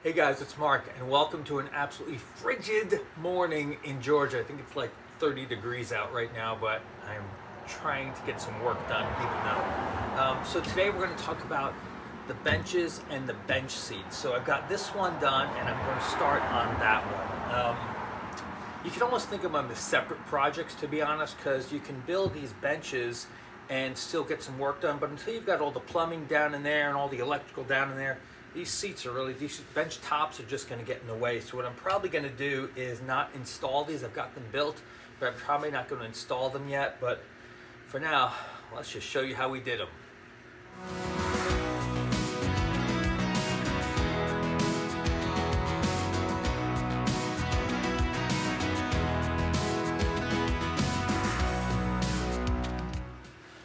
Hey guys, it's Mark, and welcome to an absolutely frigid morning in Georgia. I think it's like 30 degrees out right now, but I'm trying to get some work done even though. So today we're going to talk about the benches and the bench seats. So I've got this one done, and I'm going to start on that one. You can almost think of them as separate projects, to be honest, because you can build these benches and still get some work done, but until you've got all the plumbing down in there and all the electrical down in there, these seats are really, these bench tops are just going to get in the way. So what I'm probably going to do is not install these. I've got them built, but I'm probably not going to install them yet. But for now, let's just show you how we did them.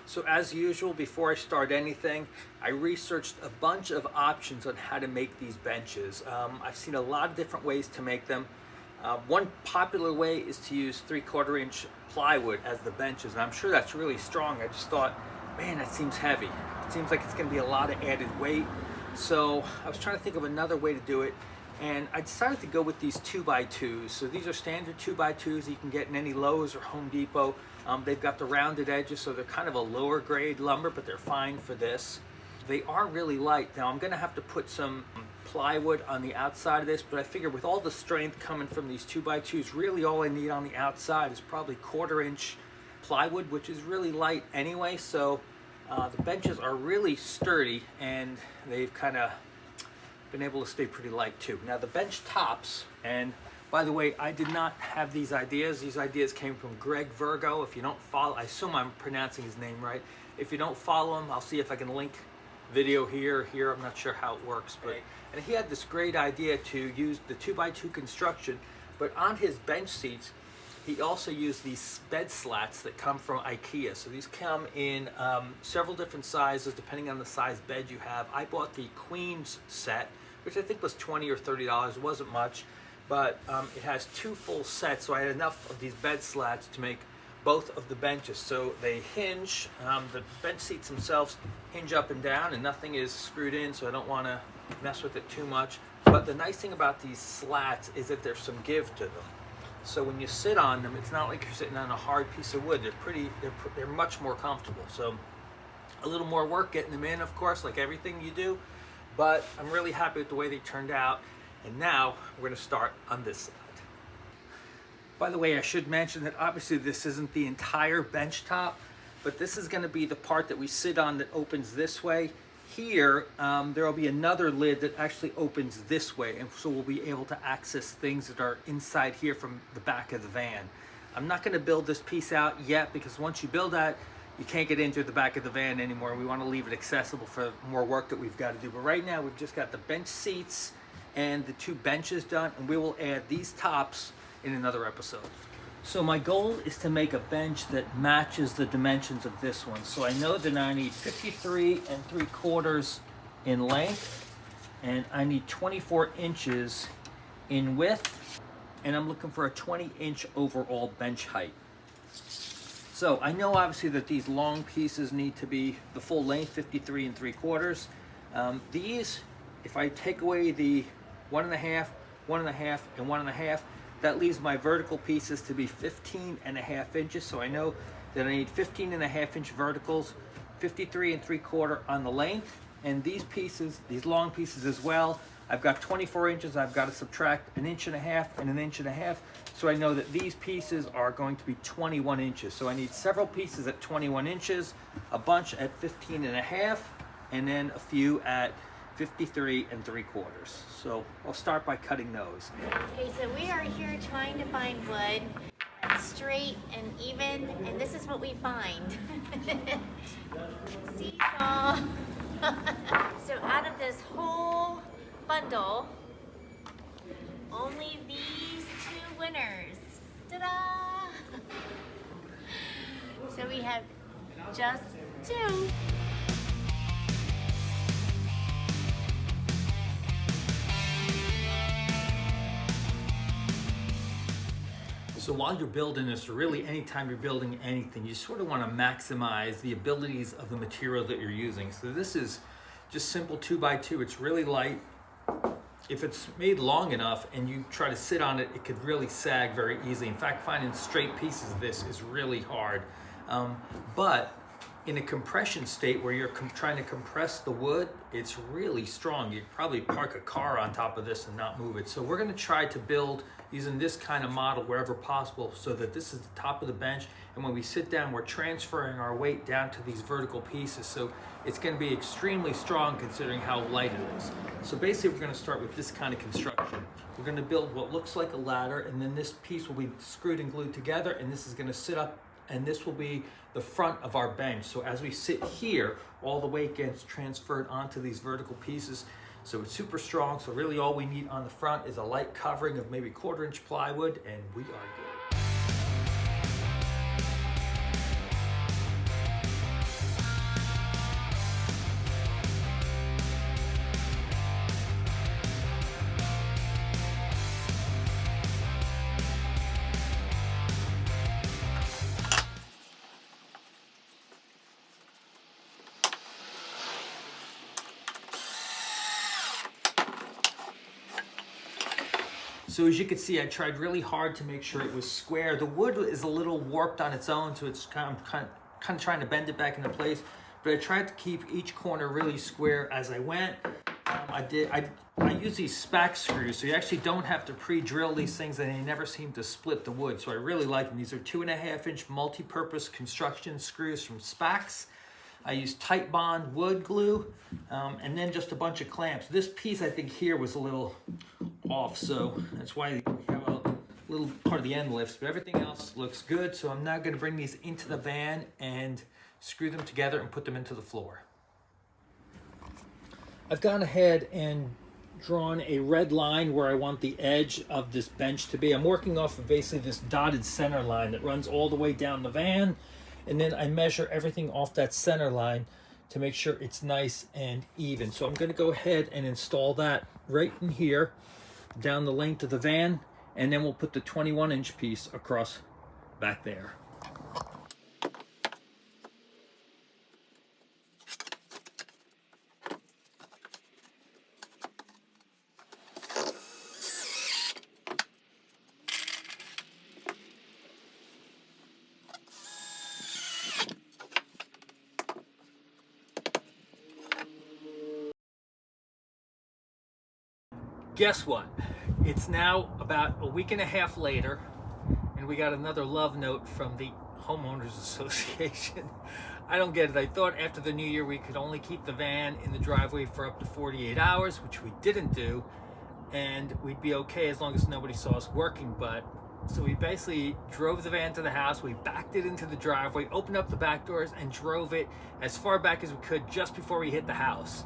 So as usual, before I start anything, I researched a bunch of options on how to make these benches. I've seen a lot of different ways to make them. One popular way is to use 3/4 inch plywood as the benches, and I'm sure that's really strong. I just thought, man, that seems heavy. It seems like it's going to be a lot of added weight. So I was trying to think of another way to do it, and I decided to go with these 2x2s. So these are standard 2x2s you can get in any Lowe's or Home Depot. They've got the rounded edges, so they're kind of a lower grade lumber, but they're fine for this. They are really light. Now I'm going to have to put some plywood on the outside of this, but I figure with all the strength coming from these 2x2s, really all I need on the outside is probably 1/4 inch plywood, which is really light anyway. So the benches are really sturdy, and they've kind of been able to stay pretty light too. Now the bench tops, and by the way, I did not have these ideas. These ideas came from Greg Virgoe. If you don't follow, I assume I'm pronouncing his name right. If you don't follow him, I'll see if I can link video here. I'm not sure how it works, but and he had this great idea to use the 2x2 construction, but on his bench seats, he also used these bed slats that come from IKEA. So these come in several different sizes depending on the size bed you have. I bought the Queen's set, which I think was $20 or $30. It wasn't much. But it has 2 full sets, so I had enough of these bed slats to make both of the benches. So they hinge, the bench seats themselves hinge up and down, and nothing is screwed in, so I don't want to mess with it too much. But the nice thing about these slats is that there's some give to them. So when you sit on them, it's not like you're sitting on a hard piece of wood. They're much more comfortable. So a little more work getting them in, of course, like everything you do, but I'm really happy with the way they turned out. And now we're going to start on this side. By the way, I should mention that obviously this isn't the entire bench top, but this is going to be the part that we sit on that opens this way. Here, there will be another lid that actually opens this way, and so we'll be able to access things that are inside here from the back of the van. I'm not going to build this piece out yet, because once you build that, you can't get into the back of the van anymore. We want to leave it accessible for more work that we've got to do. But right now, we've just got the bench seats and the 2 benches done, and we will add these tops in another episode. So my goal is to make a bench that matches the dimensions of this one. So I know that I need 53 3/4 in length, and I need 24 inches in width, and I'm looking for a 20-inch overall bench height. So I know obviously that these long pieces need to be the full length, 53 3/4. These, if I take away the 1.5, 1.5, and 1.5, that leaves my vertical pieces to be 15.5 inches. So I know that I need 15.5 inch verticals, 53 3/4 on the length, and these pieces, these long pieces as well, I've got 24 inches. I've got to subtract 1.5 inches and 1.5 inches. So I know that these pieces are going to be 21 inches. So I need several pieces at 21 inches, a bunch at 15.5, and then a few at 53 3/4. So I'll start by cutting those. Okay, so we are here trying to find wood that's straight and even, and this is what we find. Seesaw. So out of this whole bundle, only these 2 winners. Ta-da! So we have just 2. So while you're building this, or really anytime you're building anything, you sort of want to maximize the abilities of the material that you're using. So this is just simple 2x2. It's really light. if it's made long enough and you try to sit on it, it could really sag very easily. In fact, finding straight pieces of this is really hard. But in a compression state where you're trying to compress the wood, it's really strong. You'd probably park a car on top of this and not move it. So we're gonna try to build using this kind of model wherever possible, so that this is the top of the bench, and when we sit down, we're transferring our weight down to these vertical pieces. So it's gonna be extremely strong considering how light it is. So basically we're gonna start with this kind of construction. We're gonna build what looks like a ladder, and then this piece will be screwed and glued together, and this is gonna sit up, and this will be the front of our bench. So as we sit here, all the weight gets transferred onto these vertical pieces. So it's super strong. So really all we need on the front is a light covering of maybe 1/4 inch plywood, and we are good. So as you can see, I tried really hard to make sure it was square. The wood is a little warped on its own, so it's kind of trying to bend it back into place. But I tried to keep each corner really square as I went. I use these spack screws, so you actually don't have to pre-drill these things, and they never seem to split the wood. So I really like them. These are 2.5 inch multi-purpose construction screws from Spax. I use tight bond wood glue, and then just a bunch of clamps. This piece I think here was a little off, so that's why we have a little part of the end lifts, but everything else looks good. So I'm now going to bring these into the van and screw them together and put them into the floor. I've gone ahead and drawn a red line where I want the edge of this bench to be. I'm working off of basically this dotted center line that runs all the way down the van, and then I measure everything off that center line to make sure it's nice and even. So I'm going to go ahead and install that right in here down the length of the van, and then we'll put the 21 inch piece across back there. Guess what? It's now about a week and a half later, and we got another love note from the Homeowners Association. I don't get it. I thought after the new year we could only keep the van in the driveway for up to 48 hours, which we didn't do, and we'd be okay as long as nobody saw us working. But so we basically drove the van to the house, we backed it into the driveway, opened up the back doors, and drove it as far back as we could just before we hit the house.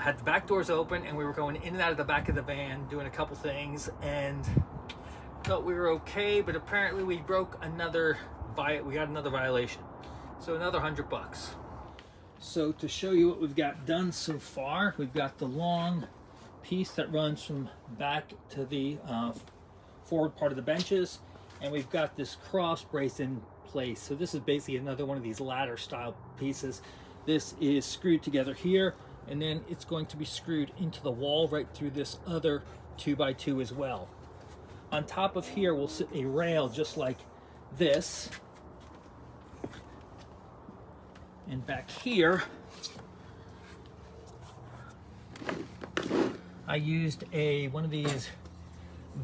Had the back doors open, and we were going in and out of the back of the van doing a couple things, and thought we were okay, but apparently we got another violation, so another $100. So to show you what we've got done so far, we've got the long piece that runs from back to the forward part of the benches, and we've got this cross brace in place. So this is basically another one of these ladder style pieces. This is screwed together here, and then it's going to be screwed into the wall right through this other 2x2 as well. On top of here will sit a rail just like this. And back here, I used one of these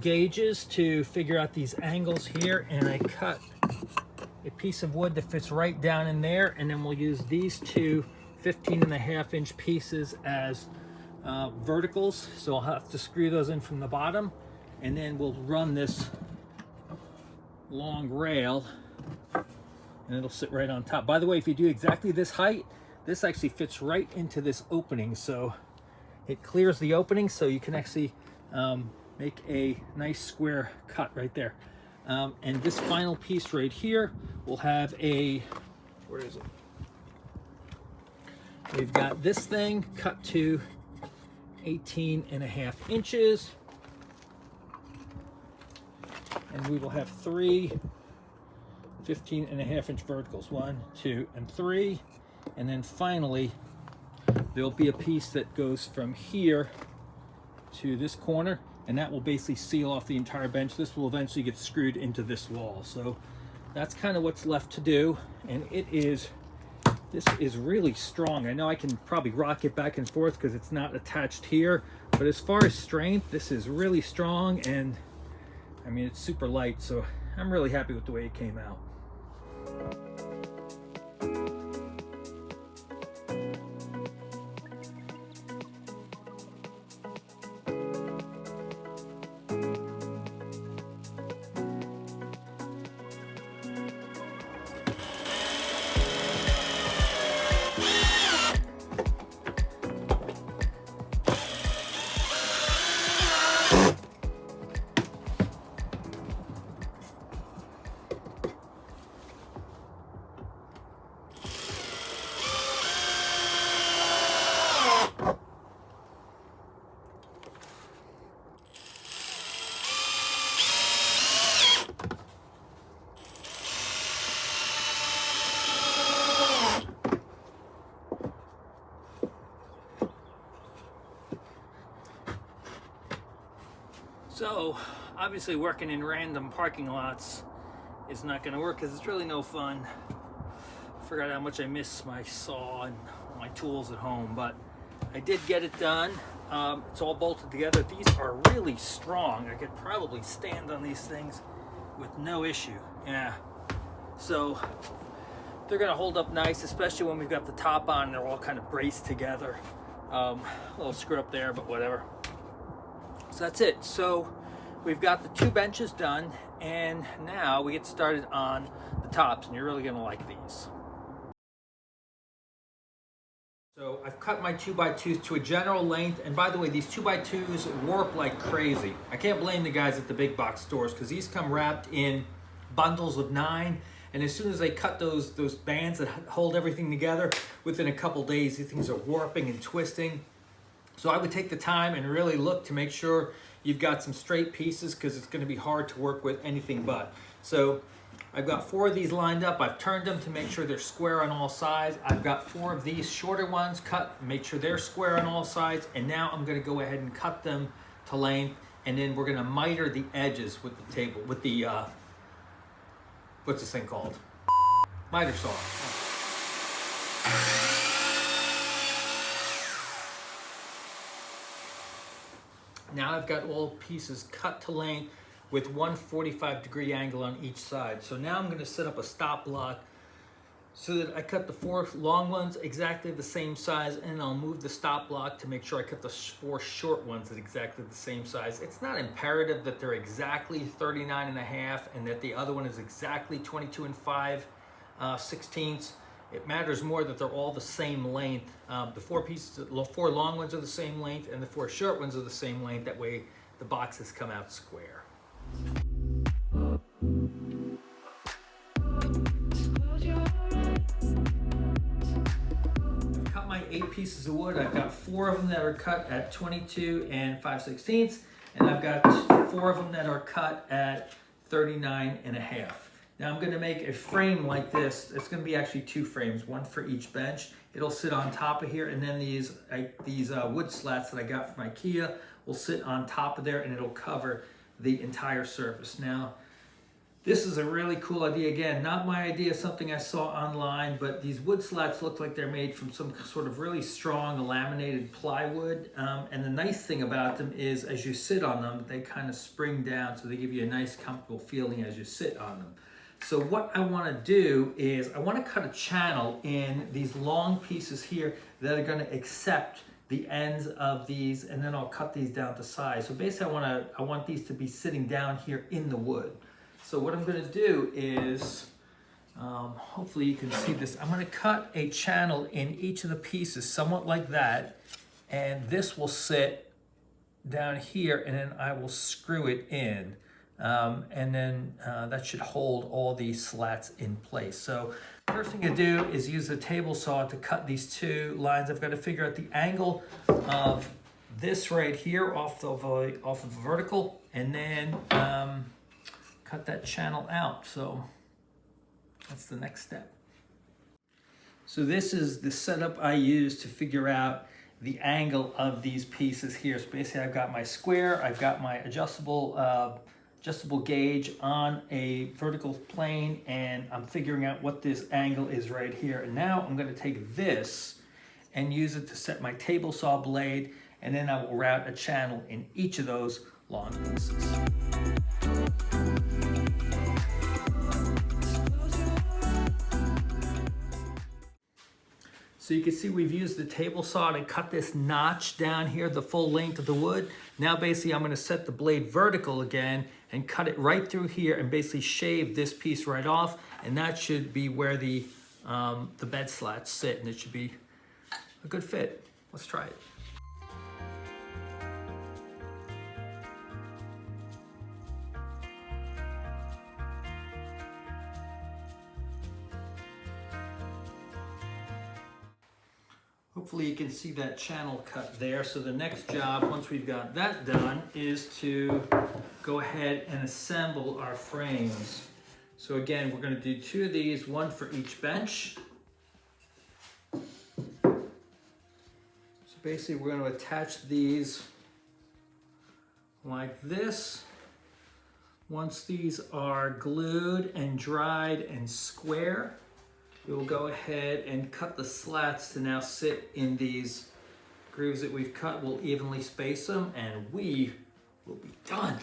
gauges to figure out these angles here, and I cut a piece of wood that fits right down in there, and then we'll use these two 15.5 inch pieces as verticals. So I'll have to screw those in from the bottom, and then we'll run this long rail, and it'll sit right on top. By the way, if you do exactly this height, this actually fits right into this opening, so it clears the opening, so you can actually make a nice square cut right there. And this final piece right here will have where is it? We've got this thing cut to 18.5 inches, and we will have 3 15.5 inch verticals, 1, 2, and 3, and then finally there'll be a piece that goes from here to this corner, and that will basically seal off the entire bench. This will eventually get screwed into this wall. So that's kind of what's left to do, and this is really strong. I know I can probably rock it back and forth because it's not attached here, but as far as strength, this is really strong, and I mean, it's super light, so I'm really happy with the way it came out. So obviously working in random parking lots is not going to work because it's really no fun. I forgot how much I miss my saw and my tools at home, but I did get it done. It's all bolted together. These are really strong. I could probably stand on these things with no issue. Yeah. So they're going to hold up nice, especially when we've got the top on. They're all kind of braced together. A little screw up there, but whatever. So that's it. So we've got the 2 benches done, and now we get started on the tops, and you're really going to like these. So I've cut my 2x2s to a general length, and by the way, these 2x2s warp like crazy. I can't blame the guys at the big box stores because these come wrapped in bundles of 9, and as soon as they cut those bands that hold everything together, within a couple days these things are warping and twisting. So I would take the time and really look to make sure you've got some straight pieces because it's going to be hard to work with anything but. So I've got 4 of these lined up. I've turned them to make sure they're square on all sides. I've got 4 of these shorter ones cut, make sure they're square on all sides. And now I'm going to go ahead and cut them to length, and then we're going to miter the edges with the table, with the, what's this thing called? Miter saw. Now I've got all pieces cut to length with one 45-degree angle on each side. So now I'm going to set up a stop block so that I cut the 4 long ones exactly the same size, and I'll move the stop block to make sure I cut the 4 short ones at exactly the same size. It's not imperative that they're exactly 39.5 and that the other one is exactly 22 and 5/16. It matters more that they're all the same length. The 4 long ones are the same length, and the 4 short ones are the same length. That way the boxes come out square. I've cut my 8 pieces of wood. I've got 4 of them that are cut at 22 and 5/16, and I've got 4 of them that are cut at 39.5. Now I'm going to make a frame like this. It's going to be actually 2 frames, one for each bench. It'll sit on top of here, and then these wood slats that I got from IKEA will sit on top of there, and it'll cover the entire surface. Now, this is a really cool idea. Again, not my idea, something I saw online, but these wood slats look like they're made from some sort of really strong laminated plywood. And the nice thing about them is as you sit on them, they kind of spring down, so they give you a nice comfortable feeling as you sit on them. So what I want to do is I want to cut a channel in these long pieces here that are going to accept the ends of these, and then I'll cut these down to size. So basically I want these to be sitting down here in the wood. So what I'm going to do is, hopefully you can see this, I'm going to cut a channel in each of the pieces somewhat like that, and this will sit down here, and then I will screw it in. And then that should hold all these slats in place. So first thing to do is use a table saw to cut these 2 lines. I've got to figure out the angle of this right here off of the vertical, and then cut that channel out. So that's the next step. So this is the setup I use to figure out the angle of these pieces here. So basically I've got my square, I've got my adjustable gauge on a vertical plane, and I'm figuring out what this angle is right here. And now I'm going to take this and use it to set my table saw blade, and then I will route a channel in each of those long pieces. So you can see we've used the table saw to cut this notch down here, the full length of the wood. Now basically I'm going to set the blade vertical again and cut it right through here and basically shave this piece right off, and that should be where the bed slats sit, and it should be a good fit. Let's try it. Hopefully you can see that channel cut there. So the next job, once we've got that done, is to go ahead and assemble our frames. So again, we're going to do 2 of these, 1 for each bench. So basically we're going to attach these like this. Once these are glued and dried and square, we will go ahead and cut the slats to now sit in these grooves that we've cut. We'll evenly space them, and we will be done.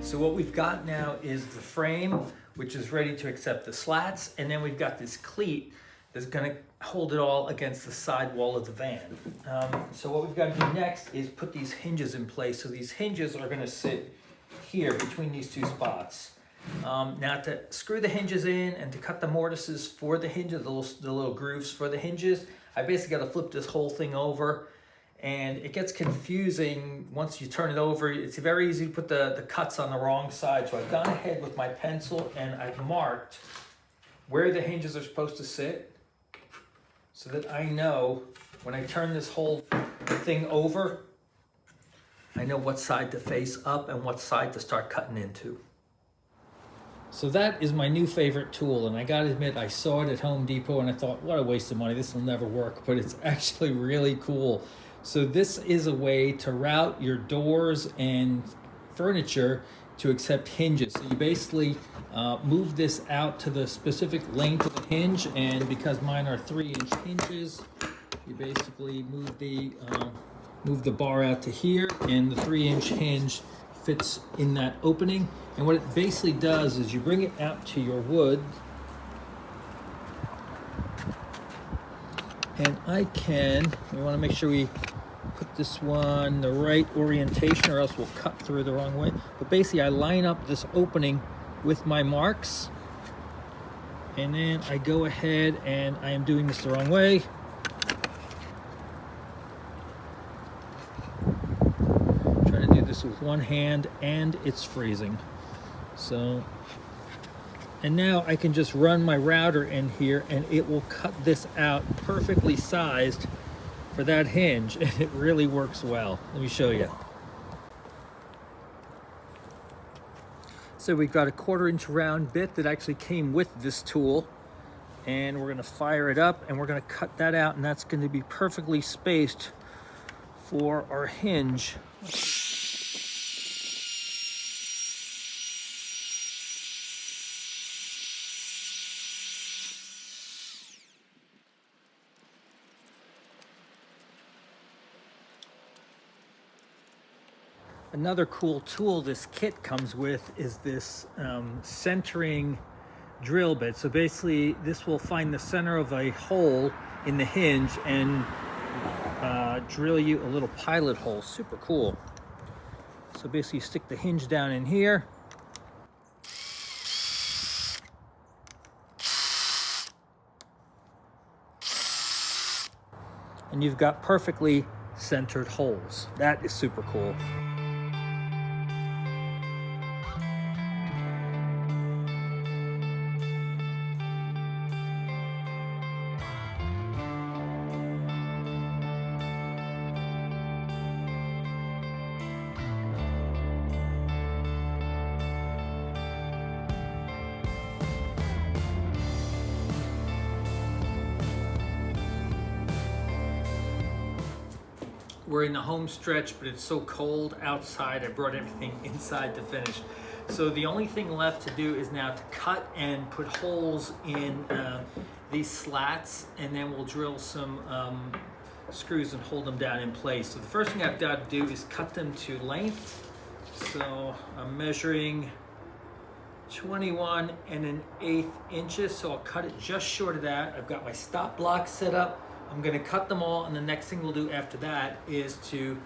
So what we've got now is the frame, which is ready to accept the slats, and then we've got this cleat that's going to hold it all against the side wall of the van. So what we've got to do next is put these hinges in place. So these hinges are going to sit here between these 2 spots. Now to screw the hinges in and to cut the mortises for the hinges, the little grooves for the hinges, I basically got to flip this whole thing over. And it gets confusing once you turn it over. It's very easy to put the cuts on the wrong side. So I've gone ahead with my pencil and I've marked where the hinges are supposed to sit, so that I know when I turn this whole thing over, I know what side to face up and what side to start cutting into. So that is my new favorite tool, and I gotta admit, I saw it at Home Depot and I thought, what a waste of money, this will never work, but it's actually really cool. So this is a way to route your doors and furniture to accept hinges. So you basically move this out to the specific length of the hinge, and because mine are 3-inch hinges, you basically move the bar out to here, and the 3-inch hinge fits in that opening. And what it basically does is you bring it out to your wood, and we want to make sure we put this one the right orientation, or else we'll cut through the wrong way. But basically I line up this opening with my marks, and then I go ahead, and I am doing this the wrong way. Trying to do this with one hand, and it's freezing. So, and now I can just run my router in here, and it will cut this out perfectly sized for that hinge, and it really works well. Let me show you. So we've got a 1/4-inch round bit that actually came with this tool, and we're going to fire it up, and we're going to cut that out, and that's going to be perfectly spaced for our hinge. Another cool tool this kit comes with is this centering drill bit. So basically this will find the center of a hole in the hinge and drill you a little pilot hole. Super cool. So basically you stick the hinge down in here, and you've got perfectly centered holes. That is super cool. We're in the home stretch, but it's so cold outside, I brought everything inside to finish. So the only thing left to do is now to cut and put holes in these slats, and then we'll drill some screws and hold them down in place. So the first thing I've got to do is cut them to length. So I'm measuring 21 1/8 inches, so I'll cut it just short of that. I've got my stop block set up. I'm gonna cut them all, and the next thing we'll do after that is to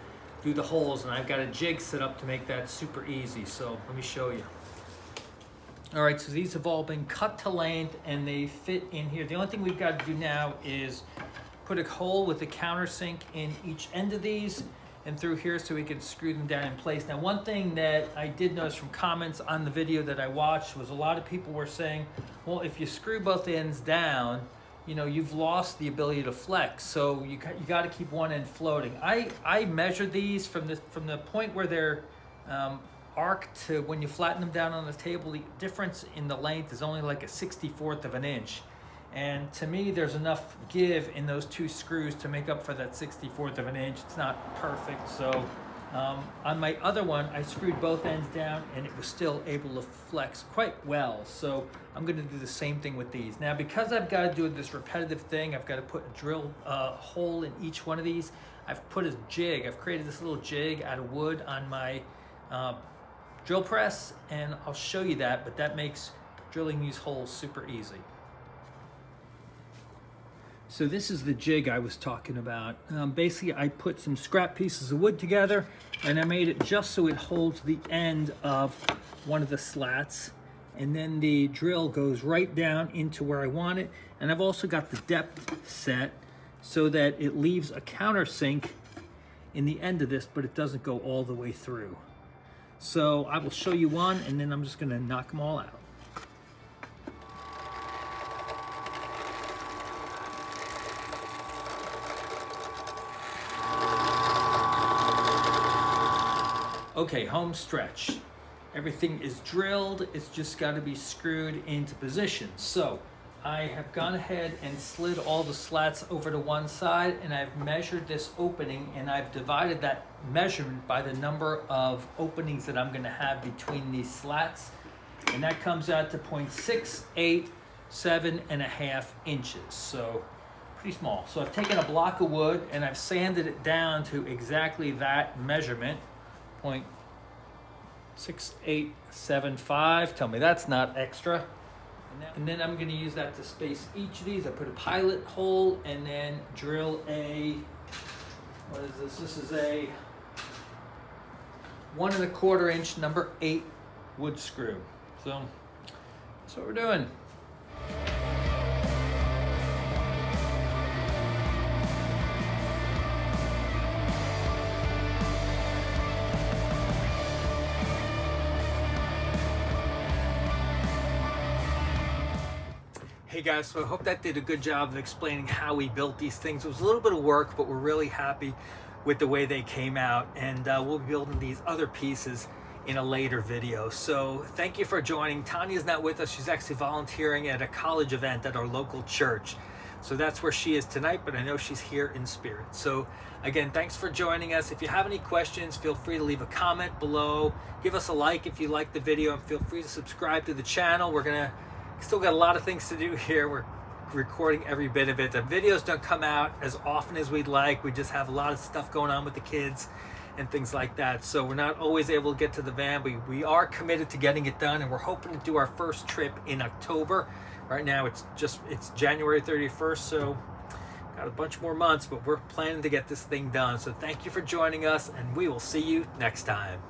do the holes, and I've got a jig set up to make that super easy. So let me show you. All right, so these have all been cut to length and they fit in here. The only thing we've got to do now is put a hole with a countersink in each end of these and through here so we can screw them down in place. Now, one thing that I did notice from comments on the video that I watched was a lot of people were saying, well, if you screw both ends down, you know, you've lost the ability to flex, so you got to keep one end floating. I measured these from the point where they're arced to when you flatten them down on the table. The difference in the length is only like a 1/64 of an inch, and to me there's enough give in those two screws to make up for that 1/64 of an inch. It's not perfect, so on my other one I screwed both ends down and it was still able to flex quite well. So I'm going to do the same thing with these. Now, because I've got to do this repetitive thing, I've got to put a drill hole in each one of these. I've put a jig. I've created this little jig out of wood on my drill press, and I'll show you that, but that makes drilling these holes super easy. So this is the jig I was talking about. Basically, I put some scrap pieces of wood together, and I made it just so it holds the end of one of the slats, and then the drill goes right down into where I want it. And I've also got the depth set so that it leaves a countersink in the end of this, but it doesn't go all the way through. So I will show you one, and then I'm just gonna knock them all out. Okay, home stretch. Everything is drilled, it's just got to be screwed into position. So I have gone ahead and slid all the slats over to one side, and I've measured this opening, and I've divided that measurement by the number of openings that I'm going to have between these slats, and that comes out to 0.687 inches. So pretty small. So I've taken a block of wood and I've sanded it down to exactly that measurement, 0.6875. Tell me that's not extra. And then I'm going to use that to space each of these. I put a pilot hole and then drill a, what is this? This is a 1 1/4 inch number 8 wood screw. So that's what we're doing. Hey guys, so I hope that did a good job of explaining how we built these things. It was a little bit of work, but we're really happy with the way they came out, and we'll be building these other pieces in a later video. So thank you for joining. Tanya's not with us. She's actually volunteering at a college event at our local church. So that's where she is tonight, but I know she's here in spirit. So again, thanks for joining us. If you have any questions, feel free to leave a comment below. Give us a like if you like the video, and feel free to subscribe to the channel. We're still got a lot of things to do here. We're recording every bit of it. The videos don't come out as often as we'd like. We just have a lot of stuff going on with the kids and things like that. So we're not always able to get to the van. We are committed to getting it done, and we're hoping to do our first trip in October. Right now it's January 31st, so got a bunch more months, but we're planning to get this thing done. So thank you for joining us, and we will see you next time.